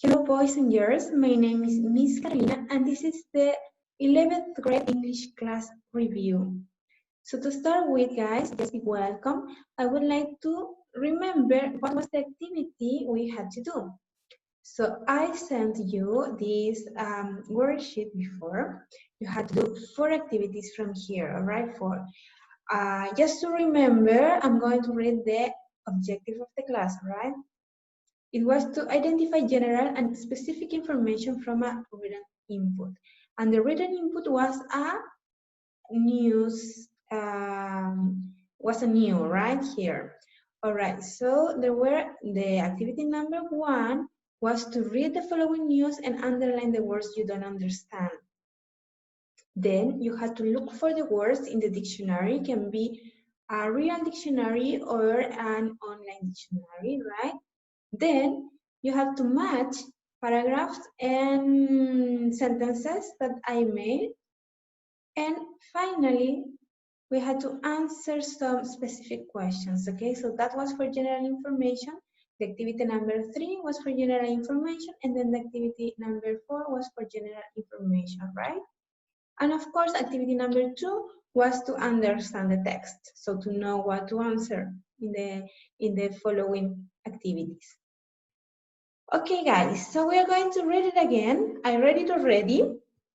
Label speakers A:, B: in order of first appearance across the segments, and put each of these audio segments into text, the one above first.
A: Hello, boys and girls. My name is Miss Carolina, and this is the 11th grade English class review. So to start with, guys, just be welcome. I would like to remember what was the activity we had to do. So I sent you this worksheet before. You had to do 4 activities from here, all right? 4. Just to remember, I'm going to read the objective of the class, all right? It was to identify general and specific information from a written input. And the written input was a news, new, right here. All right, so the activity number 1 was to read the following news and underline the words you don't understand. Then you had to look for the words in the dictionary. It can be a real dictionary or an online dictionary, right? Then you have to match paragraphs and sentences that I made. And finally, we had to answer some specific questions, okay? So that was for general information. The activity number 3 was for general information, and then the activity number 4 was for general information, right? And of course, activity number 2 was to understand the text, so to know what to answer in the following activities. Okay, guys, so we are going to read it again. I read it already,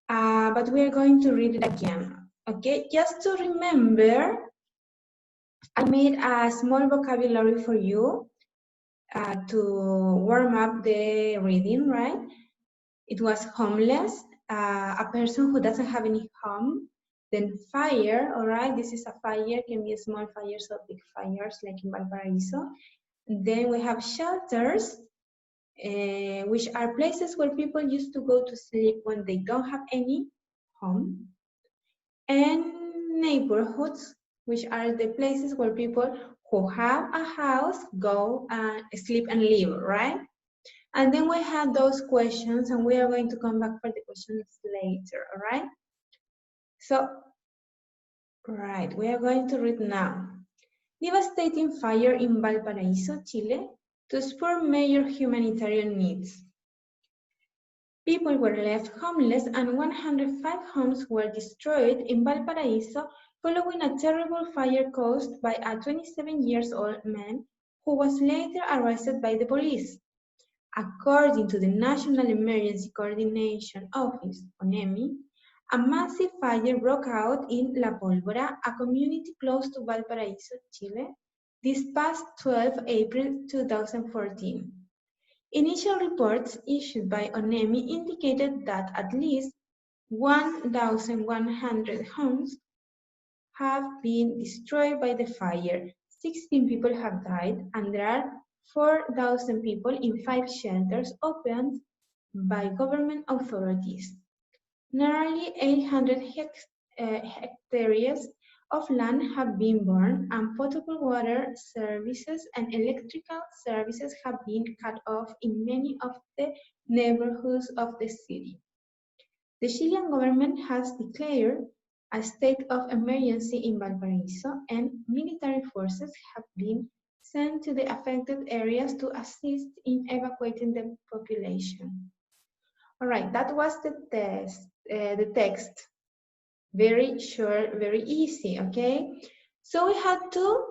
A: but we are going to read it again. Okay, just to remember, I made a small vocabulary for you to warm up the reading, right? It was homeless, a person who doesn't have any home, then fire, all right? This is a fire, can be a small fires or big fires like in Valparaiso. Then we have shelters, which are places where people used to go to sleep when they don't have any home, and neighborhoods, which are the places where people who have a house go and sleep and live, right? And then we have those questions, and we are going to come back for the questions later, all right? So, right, we are going to read now. Devastating fire in Valparaiso, Chile, to spur major humanitarian needs. People were left homeless and 105 homes were destroyed in Valparaiso following a terrible fire caused by a 27-year-old man who was later arrested by the police. According to the National Emergency Coordination Office, ONEMI, a massive fire broke out in La Pólvora, a community close to Valparaiso, Chile, this past 12 April 2014. Initial reports issued by ONEMI indicated that at least 1,100 homes have been destroyed by the fire, 16 people have died, and there are 4,000 people in 5 shelters opened by government authorities. Nearly 800 hectares of land have been burned, and potable water services and electrical services have been cut off in many of the neighborhoods of the city. The Chilean government has declared a state of emergency in Valparaiso, and military forces have been sent to the affected areas to assist in evacuating the population. All right, that was the text. Very short, very easy, okay? So we had to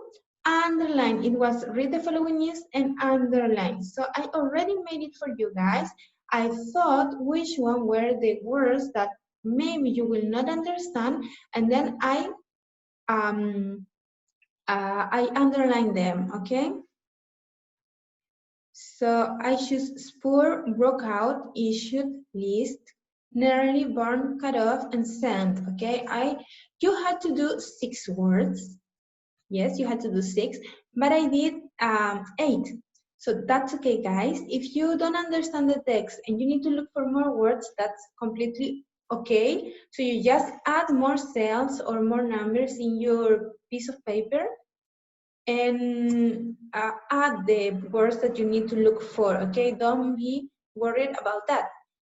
A: underline. It was read the following news and underline. So I already made it for you guys. I thought which one were the words that maybe you will not understand, and then I underline them, okay? So I choose spur, broke out, issued, list, nearly burned, cut off, and sent, okay? You had to do 6 words. Yes, you had to do 6, but I did 8. So that's okay, guys. If you don't understand the text and you need to look for more words, that's completely okay. So you just add more cells or more numbers in your piece of paper and add the words that you need to look for, okay? Don't be worried about that.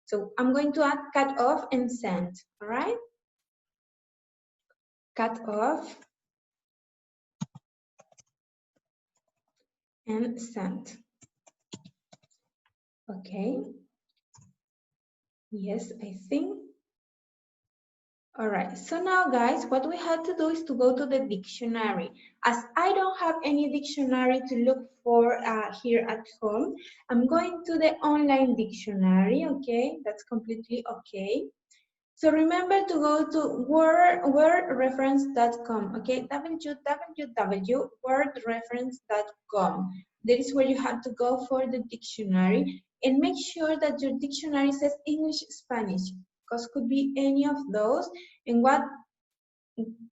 A: So I'm going to add cut off and send, all right? Cut off and send. Okay, Yes, I think. All right, so now guys, what we have to do is to go to the dictionary. As I don't have any dictionary to look for here at home, I'm going to the online dictionary, okay? That's completely okay. So remember to go to wordreference.com, okay? www.wordreference.com. That is where you have to go for the dictionary, and make sure that your dictionary says English, Spanish, because could be any of those. And what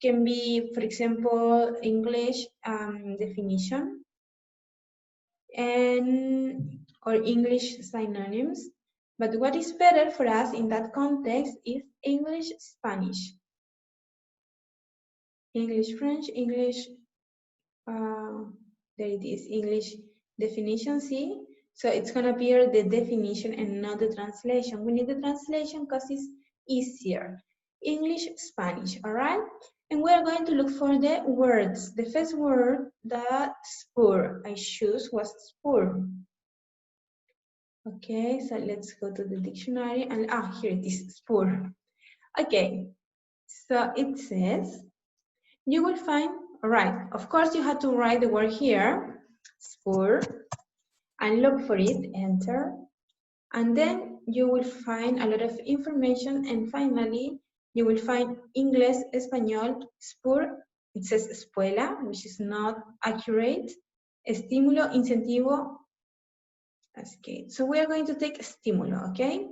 A: can be, for example, English definition and or English synonyms. But what is better for us in that context is English, Spanish. English, French, English, there it is, English definition, see? So it's gonna appear the definition and not the translation. We need the translation because it's easier. English, Spanish, all right? And we're going to look for the words. The first word that spur I choose was spur. Okay, so let's go to the dictionary and here it is, spur. Okay, so it says, you will find, all right, of course you have to write the word here, spur, and look for it, enter, and then you will find a lot of information, and finally you will find Inglés, Español, spur, it says escuela, which is not accurate, estímulo, incentivo. Okay, so we are going to take estímulo, okay?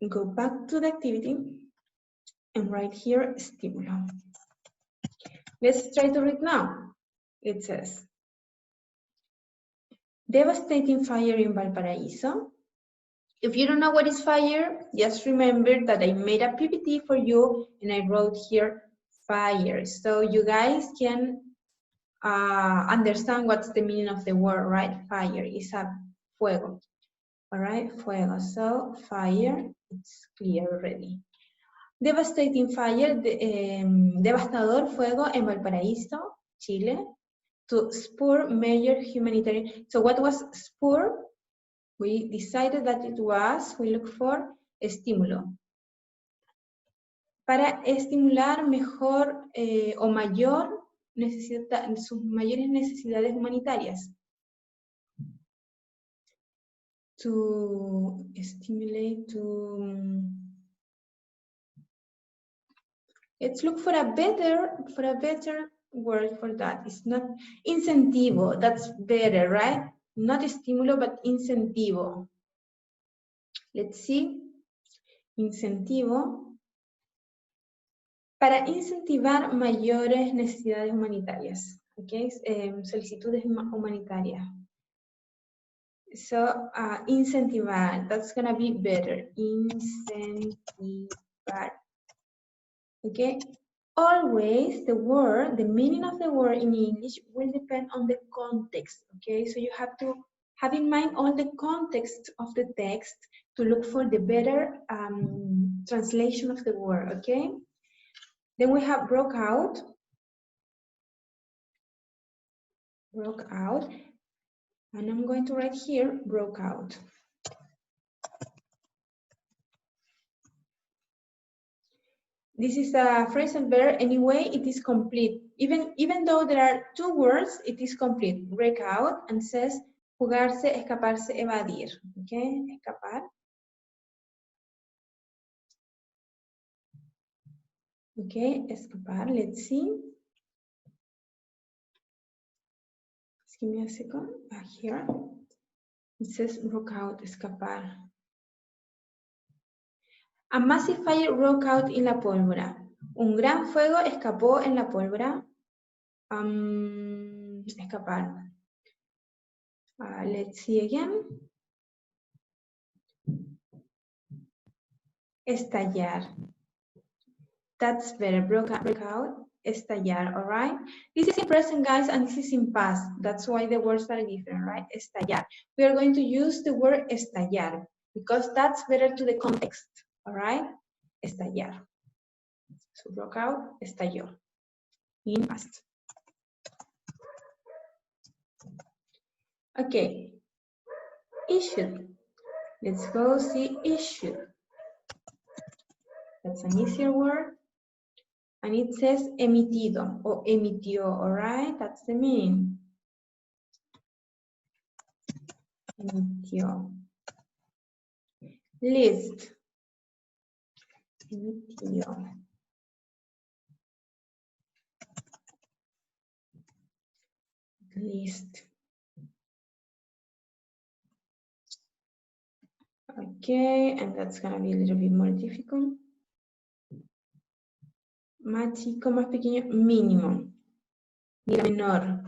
A: Go back to the activity and write here estímulo. Let's try to read now. It says, devastating fire in Valparaiso. If you don't know what is fire, just remember that I made a PPT for you and I wrote here fire. So you guys can understand what's the meaning of the word, right? Fire is a fuego. All right, fuego. So fire, it's clear already. Devastating fire, devastador fuego en Valparaíso, Chile, to spur major humanitarian. So what was spur? We decided that it was, we look for estímulo. Para estimular mejor o mayor sus mayores necesidades humanitarias. To stimulate, let's look for a better word for that. It's not incentivo, that's better, right? Not estímulo, but incentivo. Let's see. Incentivo. Para incentivar mayores necesidades humanitarias. Okay? Solicitudes humanitarias. So, incentivar, that's gonna be better. Incentivar. Okay? Always the meaning of the word in English will depend on the context, okay? So you have to have in mind all the context of the text to look for the better translation of the word, okay? Then we have broke out. Broke out. And I'm going to write here, broke out. This is a phrasal verb. Anyway, it is complete. Even though there are two words, it is complete. Break out and says jugarse, escaparse, evadir. Okay, escapar. Okay, escapar. Let's see. Just give me a second. Here. It says broke out, escapar. A massive fire broke out in la pólvora. Un gran fuego escapó en la pólvora. Escapar. Let's see again. Estallar. That's better. Broke out, estallar, all right? This is in present, guys, and this is in past. That's why the words are different, right? Estallar. We are going to use the word estallar because that's better to the context, all right? Estallar. So broke out, estalló. In past. Okay. Issued. Let's go see issue. That's an easier word. And it says emitido or emitió, all right? That's the meaning. Emitió. List. Emitió. List. Okay, and that's gonna be a little bit more difficult. Más chico, más pequeño, mínimo. Mira, menor.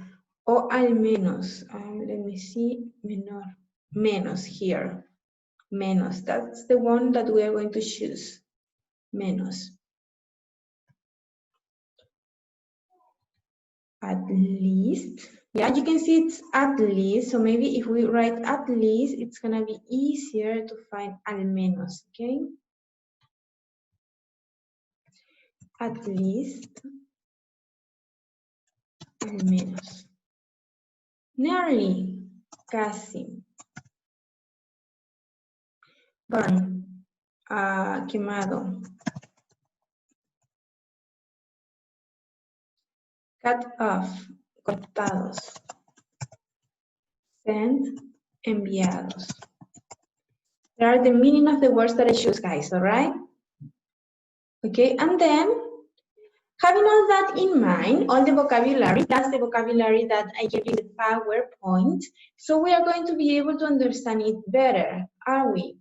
A: O al menos. Let me see. Menor. Menos here. Menos. That's the one that we are going to choose. Menos. At least. Yeah, you can see it's at least. So maybe if we write at least, it's going to be easier to find al menos, okay? At least. Al menos. Nearly. Casi. Burn. Quemado. Cut off. Cortados. Sent. Enviados. There are the meaning of the words that I choose, guys, all right? Okay, and then having all that in mind, all the vocabulary, that's the vocabulary that I gave you in the PowerPoint, so we are going to be able to understand it better, are we?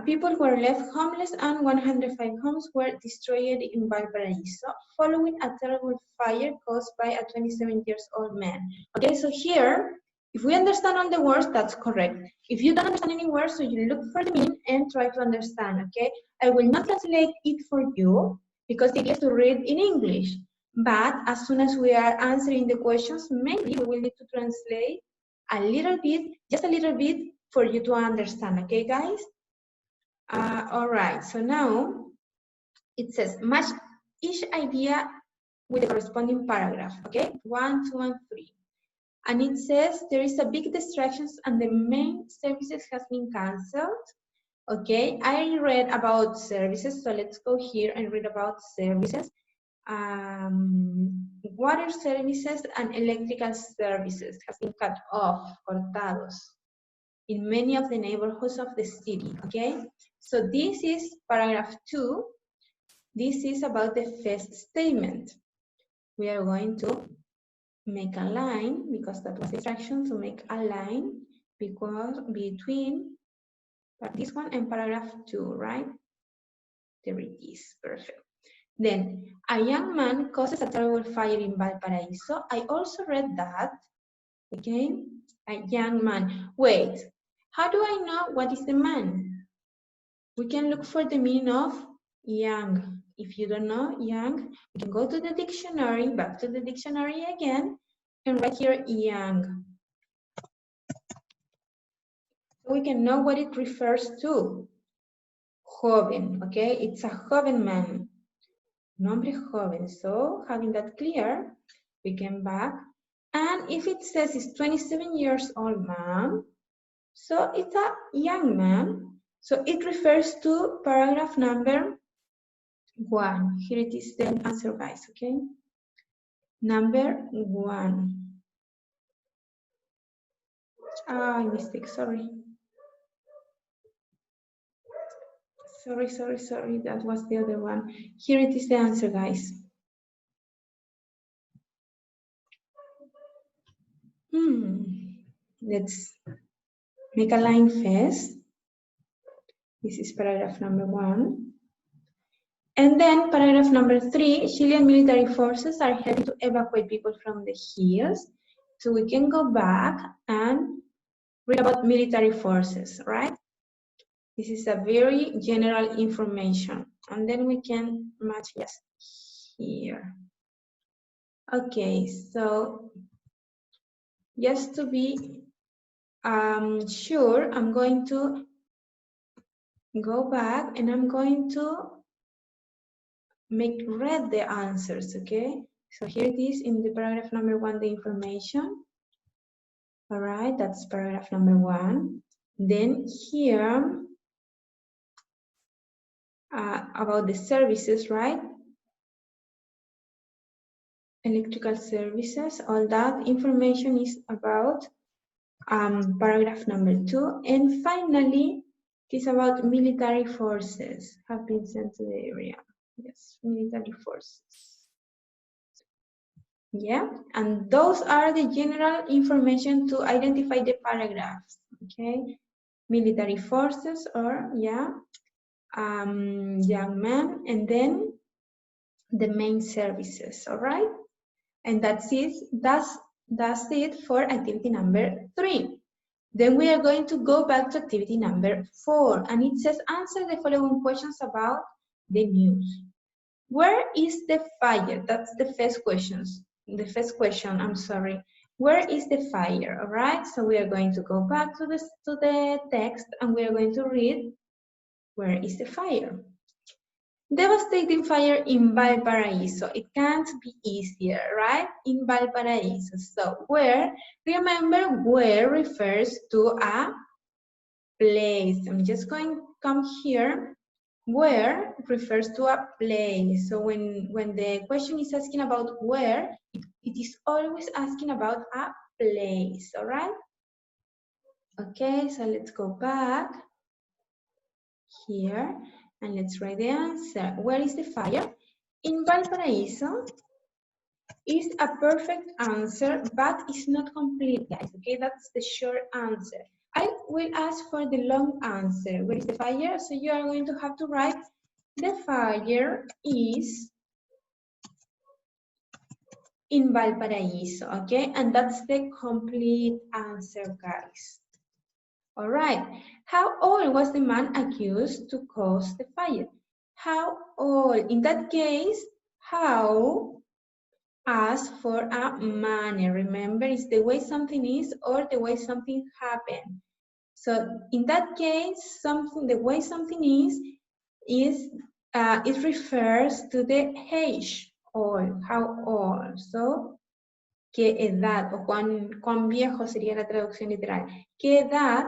A: People were left homeless and 105 homes were destroyed in Valparaiso following a terrible fire caused by a 27-year-old man. Okay, so here, if we understand all the words, that's correct. If you don't understand any words, so you look for the meaning and try to understand, okay? I will not translate it for you because it is to read in English. But as soon as we are answering the questions, maybe we will need to translate a little bit, just a little bit for you to understand, okay, guys? All right, so now it says match each idea with the corresponding paragraph, okay? 1, 2, and 3. And it says there is a big distractions and the main services has been canceled. Okay, I read about services, so let's go here and read about services. Water services and electrical services has been cut off, cortados, in many of the neighborhoods of the city, okay? So this is paragraph 2. This is about the first statement. We are going to make a line, because that was the instruction, to make a line between this one and paragraph 2, right? There it is, perfect. Then, a young man causes a terrible fire in Valparaiso. I also read that, okay? A young man. Wait, how do I know what is the man? We can look for the meaning of young. If you don't know young, you can go to the dictionary, back to the dictionary again, and write here young. So we can know what it refers to. Joven, okay? It's a joven man. Nombre joven. So having that clear, we can back. And if it says it's 27 years old man, so it's a young man. So it refers to paragraph number 1. Here it is the answer, guys, okay? Number 1. Mistake, sorry. Sorry, that was the other one. Here it is the answer, guys. Let's make a line first. This is paragraph number 1. And then paragraph number 3, Chilean military forces are helping to evacuate people from the hills. So we can go back and read about military forces, right? This is a very general information. And then we can match just here. Okay, so just to be sure, I'm going to go back and I'm going to read the answers, okay? So here it is in the paragraph number 1, the information. All right, that's paragraph number 1. Then here, about the services, right? Electrical services, all that information is about paragraph number 2. And finally, it is about military forces have been sent to the area. Yes, military forces. Yeah, and those are the general information to identify the paragraphs. Okay, military forces, or yeah, young men, and then the main services. All right, and that's it. That's it for activity number 3. Then we are going to go back to activity number 4, and it says answer the following questions about the news. Where is the fire? That's the first question. The first question, I'm sorry. Where is the fire? All right, so we are going to go back to the text, and we are going to read, where is the fire? Devastating fire in Valparaiso. It can't be easier, right? In Valparaiso. So where, remember, where refers to a place. I'm just going to come here. Where refers to a place. So when the question is asking about where, it is always asking about a place, all right? Okay, so let's go back here and let's write the answer. Where is the fire? In Valparaiso is a perfect answer, but it's not complete, guys. Okay, that's the short answer. I will ask for the long answer. Where is the fire? So you are going to have to write the fire is in Valparaiso, okay? And that's the complete answer, guys. All right. How old was the man accused to cause the fire? How old? In that case, how ask for a manner. Remember, it's the way something is or the way something happened. So in that case, the way something is it refers to the age, old, how old. So, ¿qué edad o cuán viejo sería la traducción literal? ¿Qué edad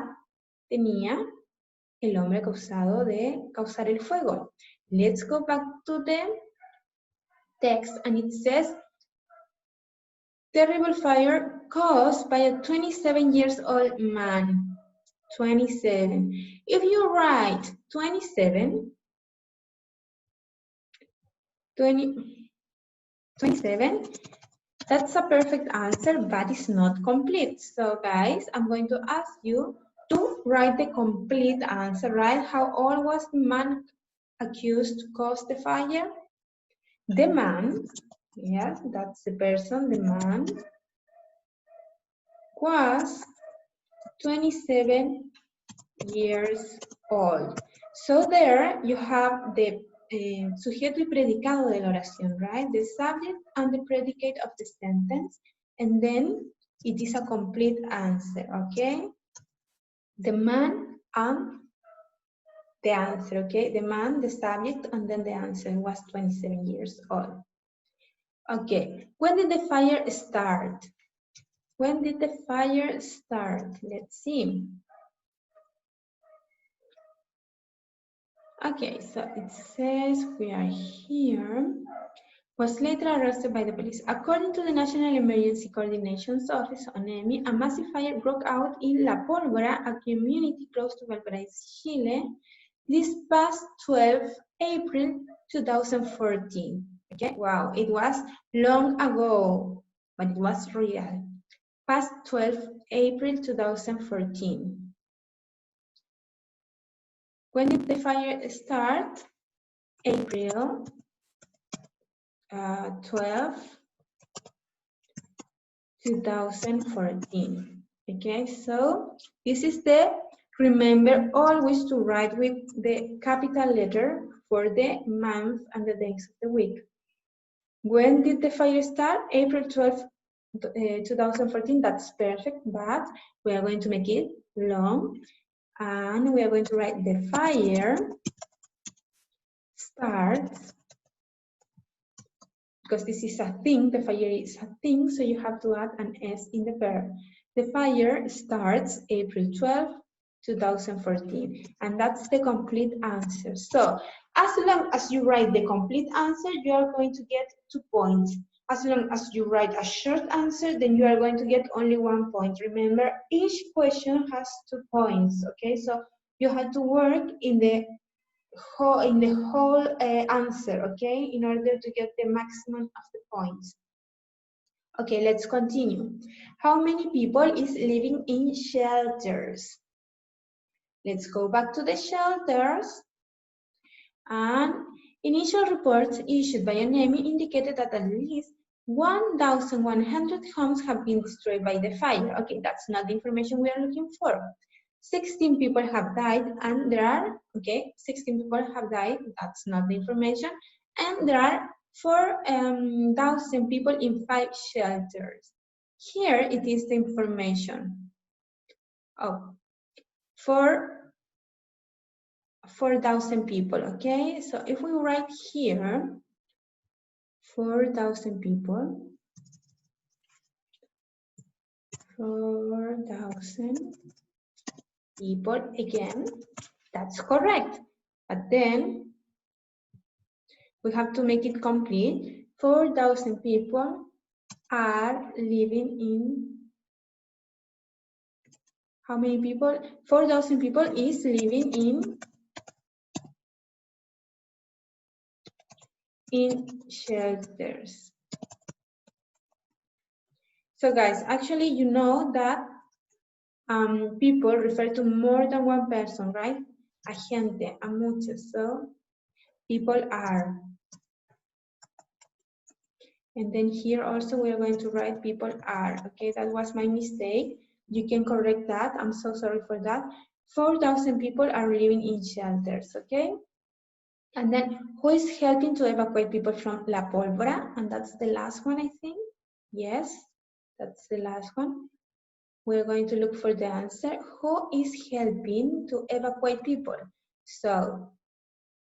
A: tenía el hombre acusado de causar el fuego? Let's go back to the text, and it says, terrible fire caused by a 27 years old man. 27. If you write 27, 27, that's a perfect answer, but it's not complete. So guys, I'm going to ask you to write the complete answer, right? How old was the man accused to cause the fire? The man, yes, that's the person, the man was 27 years old. So there you have the sujeto y predicado de la oración, right? The subject and the predicate of the sentence, and then it is a complete answer, okay? The man and the answer, okay? The man, the subject, and then the answer was 27 years old. Okay, when did the fire start? When did the fire start? Let's see. Okay, so it says we are here. Was later arrested by the police. According to the National Emergency Coordination Office, (ONEMI), a massive fire broke out in La Pólvora, a community close to Valparaiso, Chile, this past 12 April 2014. Okay, wow, it was long ago, but it was real. Past 12 April 2014. When did the fire start? April 12, 2014. Okay, so this is the, remember always to write with the capital letter for the month and the days of the week. When did the fire start? April 12, 2014, that's perfect, but we are going to make it long. And we are going to write the fire starts, because this is a thing, the fire is a thing, so you have to add an S in the verb. The fire starts April 12, 2014. And that's the complete answer. So as long as you write the complete answer, you are going to get 2 points. As long as you write a short answer, then you are going to get only 1 point. Remember, each question has 2 points, okay? So you have to work in the whole answer, okay, in order to get the maximum of the points. Okay, let's continue. How many people is living in shelters? Let's go back to the shelters. And initial reports issued by NEMI indicated that at least 1,100 homes have been destroyed by the fire. Okay, that's not the information we are looking for. 16 people have died, and there are, okay, 16 people have died, that's not the information, and there are 4,000 people in 5 shelters. Here it is the information. Oh, 4,000 people, okay? So if we write here, 4,000 people, 4,000 people, again, that's correct. But then we have to make it complete. 4,000 people are living in, how many people? 4,000 people is living in shelters. So guys, actually you know that people refer to more than one person, right? A gente, a muchos. So people are. And then here also we are going to write people are. Okay, that was my mistake. You can correct that. I'm so sorry for that. 4,000 people are living in shelters, okay? And then who is helping to evacuate people from La Pólvora? And that's the last one, I think. Yes, that's the last one. We're going to look for the answer. Who is helping to evacuate people? So,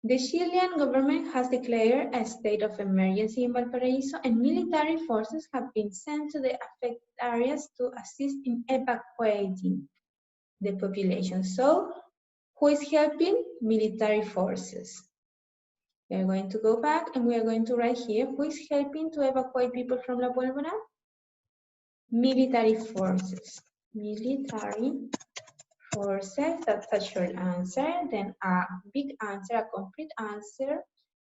A: the Chilean government has declared a state of emergency in Valparaiso, and military forces have been sent to the affected areas to assist in evacuating the population. So, who is helping? Military forces. We are going to go back and we are going to write here, who is helping to evacuate people from La Pólvora? Military forces. Military forces, that's a short answer. Then a big answer, a complete answer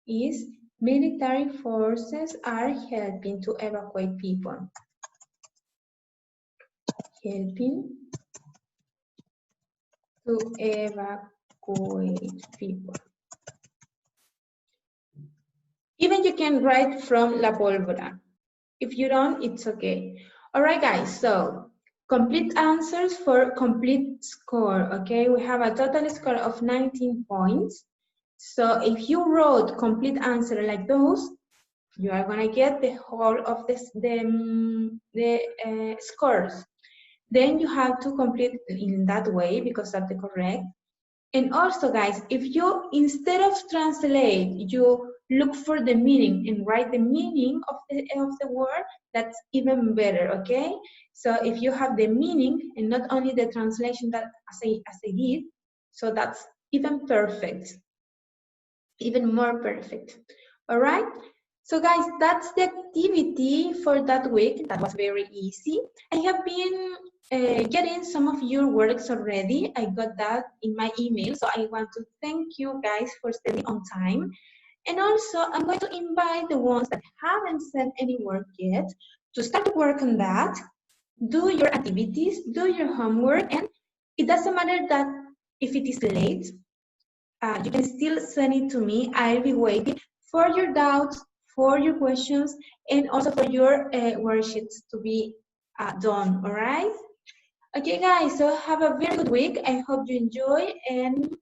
A: is military forces are helping to evacuate people. Helping to evacuate people. Even you can write from La Pólvora. If you don't, it's okay. All right, guys, so complete answers for complete score, okay? We have a total score of 19 points. So if you wrote complete answer like those, you are gonna get the whole of the scores. Then you have to complete in that way because that's the correct. And also, guys, if you, instead of translate, you look for the meaning and write the meaning of the word, that's even better, okay? So if you have the meaning and not only the translation that as I did, so that's even perfect, even more perfect. All right? So guys, that's the activity for that week. That was very easy. I have been getting some of your works already. I got that in my email. So I want to thank you guys for staying on time. And also, I'm going to invite the ones that haven't sent any work yet to start to work on that. Do your activities, do your homework, and it doesn't matter that if it is late, you can still send it to me. I'll be waiting for your doubts, for your questions, and also for your worksheets to be done, all right? Okay, guys, so have a very good week. I hope you enjoy, and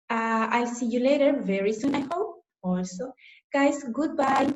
A: I'll see you later very soon, I hope. Also, guys, goodbye.